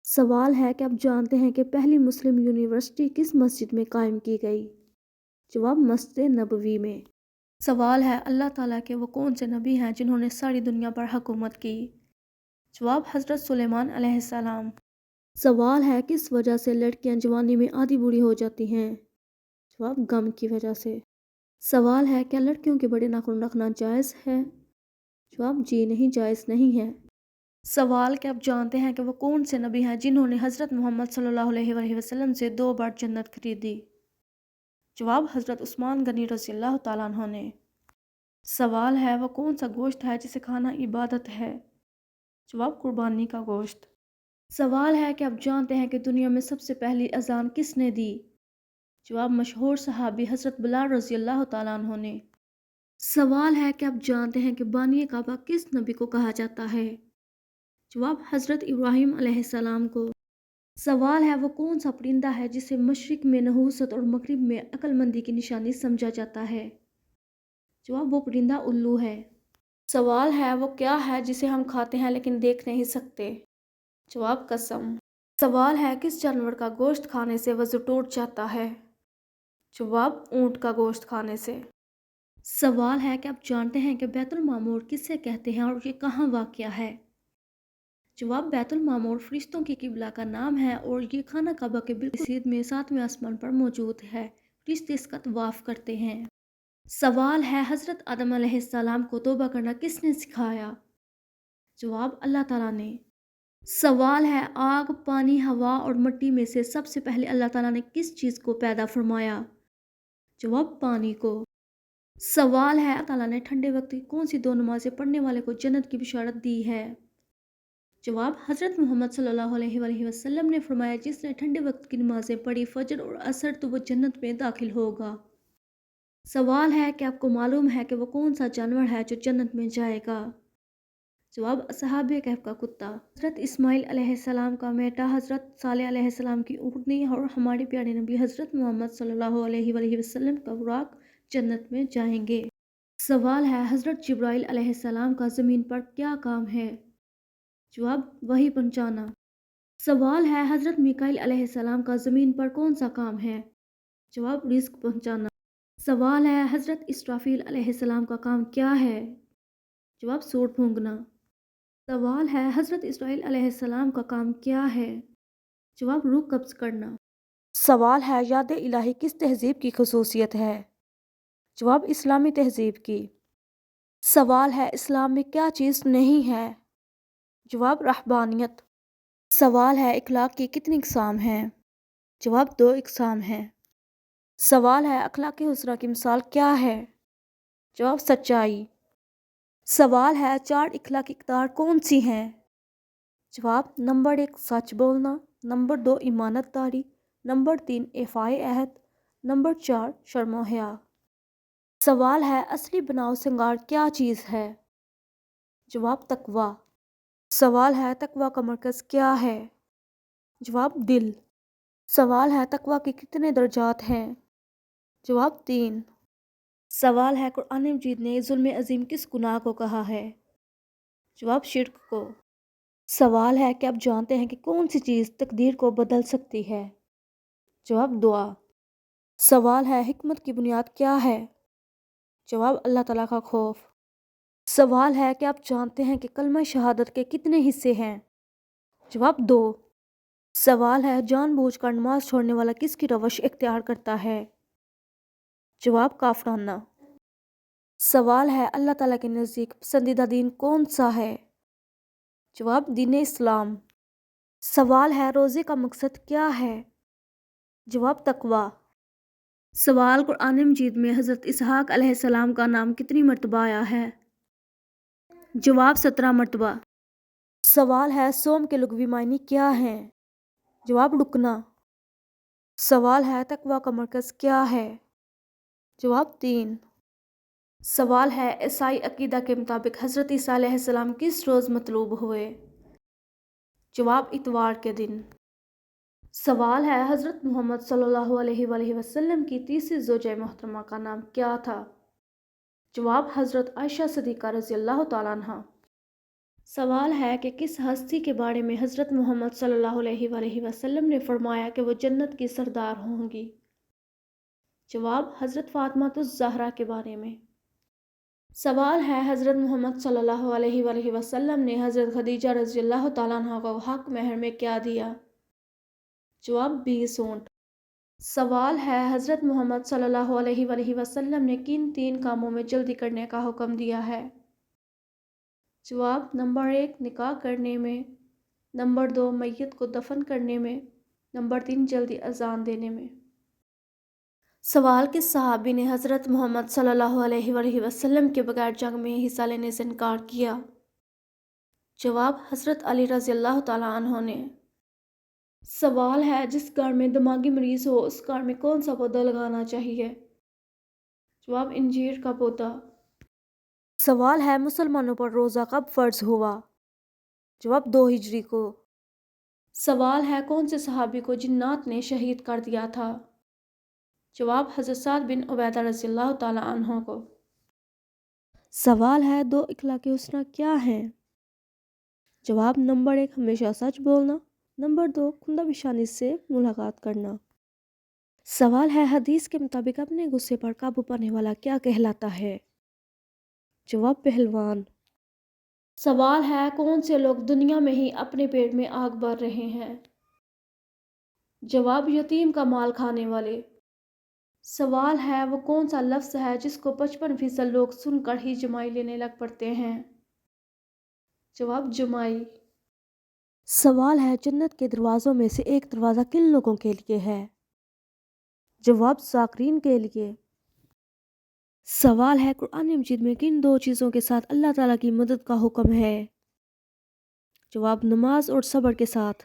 سوال ہے کہ آپ جانتے ہیں کہ پہلی مسلم یونیورسٹی کس مسجد میں قائم کی گئی؟ جواب مسجد نبوی میں۔ سوال ہے اللہ تعالیٰ کے وہ کون سے نبی ہیں جنہوں نے ساری دنیا پر حکومت کی؟ جواب حضرت سلیمان علیہ السلام۔ سوال ہے کس وجہ سے لڑکیاں جوانی میں آدھی بوڑھی ہو جاتی ہیں؟ جواب غم کی وجہ سے۔ سوال ہے کیا لڑکیوں کے بڑے ناخن رکھنا جائز ہے؟ جواب جی نہیں، جائز نہیں ہے۔ سوال کہ آپ جانتے ہیں کہ وہ کون سے نبی ہیں جنہوں نے حضرت محمد صلی اللہ علیہ وآلہ وسلم سے 2 بار جنت خریدی؟ جواب حضرت عثمان غنی رضی اللہ تعالیٰ عنہ نے۔ سوال ہے وہ کون سا گوشت ہے جسے کھانا عبادت ہے؟ جواب قربانی کا گوشت۔ سوال ہے کہ آپ جانتے ہیں کہ دنیا میں سب سے پہلی اذان کس نے دی؟ جواب مشہور صحابی حضرت بلال رضی اللہ تعالیٰ عنہ نے۔ سوال ہے کہ آپ جانتے ہیں کہ بانی کعبہ کس نبی کو کہا جاتا ہے؟ جواب حضرت ابراہیم علیہ السلام کو۔ سوال ہے وہ کون سا پرندہ ہے جسے مشرق میں نحوست اور مغرب میں عقل مندی کی نشانی سمجھا جاتا ہے؟ جواب وہ پرندہ الو ہے۔ سوال ہے وہ کیا ہے جسے ہم کھاتے ہیں لیکن دیکھ نہیں سکتے؟ جواب قسم۔ سوال ہے کس جانور کا گوشت کھانے سے وضو ٹوٹ جاتا ہے؟ جواب اونٹ کا گوشت کھانے سے۔ سوال ہے کہ آپ جانتے ہیں کہ بیت المعمور کسے کہتے ہیں اور یہ کہاں واقع ہے؟ جواب بیت المعمور فرشتوں کی قبلہ کا نام ہے اور یہ خانہ کعبہ کے بالکل سیدھ میں 7ویں آسمان پر موجود ہے۔ فرشتے اس کا طواف کرتے ہیں۔ سوال ہے حضرت آدم علیہ السلام کو توبہ کرنا کس نے سکھایا؟ جواب اللہ تعالیٰ نے۔ سوال ہے آگ، پانی، ہوا اور مٹی میں سے سب سے پہلے اللہ تعالیٰ نے کس چیز کو پیدا فرمایا؟ جواب پانی کو۔ سوال ہے اللہ تعالیٰ نے ٹھنڈے وقت کی کون سی 2 نمازیں پڑھنے والے کو جنت کی بشارت دی ہے؟ جواب حضرت محمد صلی اللہ علیہ وآلہ وسلم نے فرمایا جس نے ٹھنڈے وقت کی نمازیں پڑھی فجر اور عصر تو وہ جنت میں داخل ہوگا۔ سوال ہے کہ آپ کو معلوم ہے کہ وہ کون سا جانور ہے جو جنت میں جائے گا؟ جواب اصحاب کہف کا کتا۔ حضرت اسماعیل علیہ السلام کا بیٹا حضرت صالح علیہ السلام کی اونٹنی اور ہمارے پیارے نبی حضرت محمد صلی اللہ علیہ وآلہ وسلم کا براق جنت میں جائیں گے۔ سوال ہے حضرت جبرائیل علیہ السلام کا زمین پر کیا کام ہے؟ جواب وحی پہنچانا۔ سوال ہے حضرت میکائیل علیہ السلام کا زمین پر کون سا کام ہے؟ جواب رزق پہنچانا۔ سوال ہے حضرت اسرافیل علیہ السلام کا کام کیا ہے؟ جواب سوٹ پھونکنا۔ سوال ہے حضرت اسرائیل علیہ السلام کا کام کیا ہے؟ جواب روح قبض کرنا۔ سوال ہے یاد الہی کس تہذیب کی خصوصیت ہے؟ جواب اسلامی تہذیب کی۔ سوال ہے اسلام میں کیا چیز نہیں ہے؟ جواب رہبانیت۔ سوال ہے اخلاق کی کتنی اقسام ہیں؟ جواب 2 اقسام ہیں۔ سوال ہے اخلاق حسنہ کی مثال کیا ہے؟ جواب سچائی۔ سوال ہے 4 اخلاقی اقدار کون سی ہیں؟ جواب نمبر 1 سچ بولنا، نمبر 2 امانت داری، نمبر 3 ایفائے عہد، نمبر 4 شرم و حیا۔ سوال ہے اصلی بناؤ سنگار کیا چیز ہے؟ جواب تقویٰ۔ سوال ہے تقویٰ کا مرکز کیا ہے؟ جواب دل۔ سوال ہے تقویٰ کے کتنے درجات ہیں؟ جواب 3۔ سوال ہے قرآن مجید نے ظلم عظیم کس گناہ کو کہا ہے؟ جواب شرک کو۔ سوال ہے کہ آپ جانتے ہیں کہ کون سی چیز تقدیر کو بدل سکتی ہے؟ جواب دعا۔ سوال ہے حکمت کی بنیاد کیا ہے؟ جواب اللہ تعالیٰ کا خوف۔ سوال ہے کہ آپ جانتے ہیں کہ کلمہ شہادت کے کتنے حصے ہیں؟ جواب 2۔ سوال ہے جان بوجھ کر نماز چھوڑنے والا کس کی روش اختیار کرتا ہے؟ جواب کافرانہ۔ سوال ہے اللہ تعالیٰ کے نزدیک پسندیدہ دین کون سا ہے؟ جواب دین اسلام۔ سوال ہے روزے کا مقصد کیا ہے؟ جواب تقویٰ۔ سوال قرآن مجید میں حضرت اسحاق علیہ السلام کا نام کتنی مرتبہ آیا ہے؟ جواب 17 مرتبہ۔ سوال ہے صوم کے لغوی معنی کیا ہیں؟ جواب رکنا۔ سوال ہے تقویٰ کا مرکز کیا ہے؟ جواب 3۔ سوال ہے عیسائی عقیدہ کے مطابق حضرت عیسیٰ علیہ السلام کس روز مطلوب ہوئے؟ جواب اتوار کے دن۔ سوال ہے حضرت محمد صلی اللہ علیہ وآلہ وسلم کی تیسری زوجہ محترمہ کا نام کیا تھا؟ جواب حضرت عائشہ صدیقہ رضی اللہ تعالیٰ عنہ۔ سوال ہے کہ کس ہستی کے بارے میں حضرت محمد صلی اللہ علیہ وآلہ وسلم نے فرمایا کہ وہ جنت کی سردار ہوں گی؟ جواب حضرت فاطمہ الزہرا کے بارے میں۔ سوال ہے حضرت محمد صلی اللہ علیہ وآلہ وسلم نے حضرت خدیجہ رضی اللہ تعالیٰ عنہ کو حق مہر میں کیا دیا؟ جواب 20 اونٹ۔ سوال ہے حضرت محمد صلی اللہ علیہ وآلہ وسلم نے کن 3 کاموں میں جلدی کرنے کا حکم دیا ہے؟ جواب نمبر 1 نکاح کرنے میں، نمبر 2 میت کو دفن کرنے میں، نمبر 3 جلدی اذان دینے میں۔ سوال کس صحابی نے حضرت محمد صلی اللہ علیہ وآلہ وسلم کے بغیر جنگ میں حصہ لینے سے انکار کیا؟ جواب حضرت علی رضی اللہ تعالیٰ عنہ نے۔ سوال ہے جس گھر میں دماغی مریض ہو اس گھر میں کون سا پودا لگانا چاہیے؟ جواب انجیر کا پودا۔ سوال ہے مسلمانوں پر روزہ کب فرض ہوا؟ جواب 2 ہجری کو۔ سوال ہے کون سے صحابی کو جنات نے شہید کر دیا تھا؟ جواب حضرت سعد بن عبیدہ رضی اللہ تعالیٰ عنہ کو۔ سوال ہے 2 اخلاق حسنہ کیا ہیں؟ جواب نمبر 1 ہمیشہ سچ بولنا، نمبر 2 کھندہ پیشانی سے ملاقات کرنا۔ سوال ہے حدیث کے مطابق اپنے غصے پر قابو پانے والا کیا کہلاتا ہے؟ جواب پہلوان۔ سوال ہے کون سے لوگ دنیا میں ہی اپنے پیٹ میں آگ بھر رہے ہیں؟ جواب یتیم کا مال کھانے والے۔ سوال ہے وہ کون سا لفظ ہے جس کو 55% لوگ سن کر ہی جمائی لینے لگ پڑتے ہیں؟ جواب جمائی۔ سوال ہے جنت کے دروازوں میں سے ایک دروازہ کن لوگوں کے لیے ہے؟ جواب ذاکرین کے لیے۔ سوال ہے قرآن مجید میں کن 2 چیزوں کے ساتھ اللہ تعالیٰ کی مدد کا حکم ہے؟ جواب نماز اور صبر کے ساتھ۔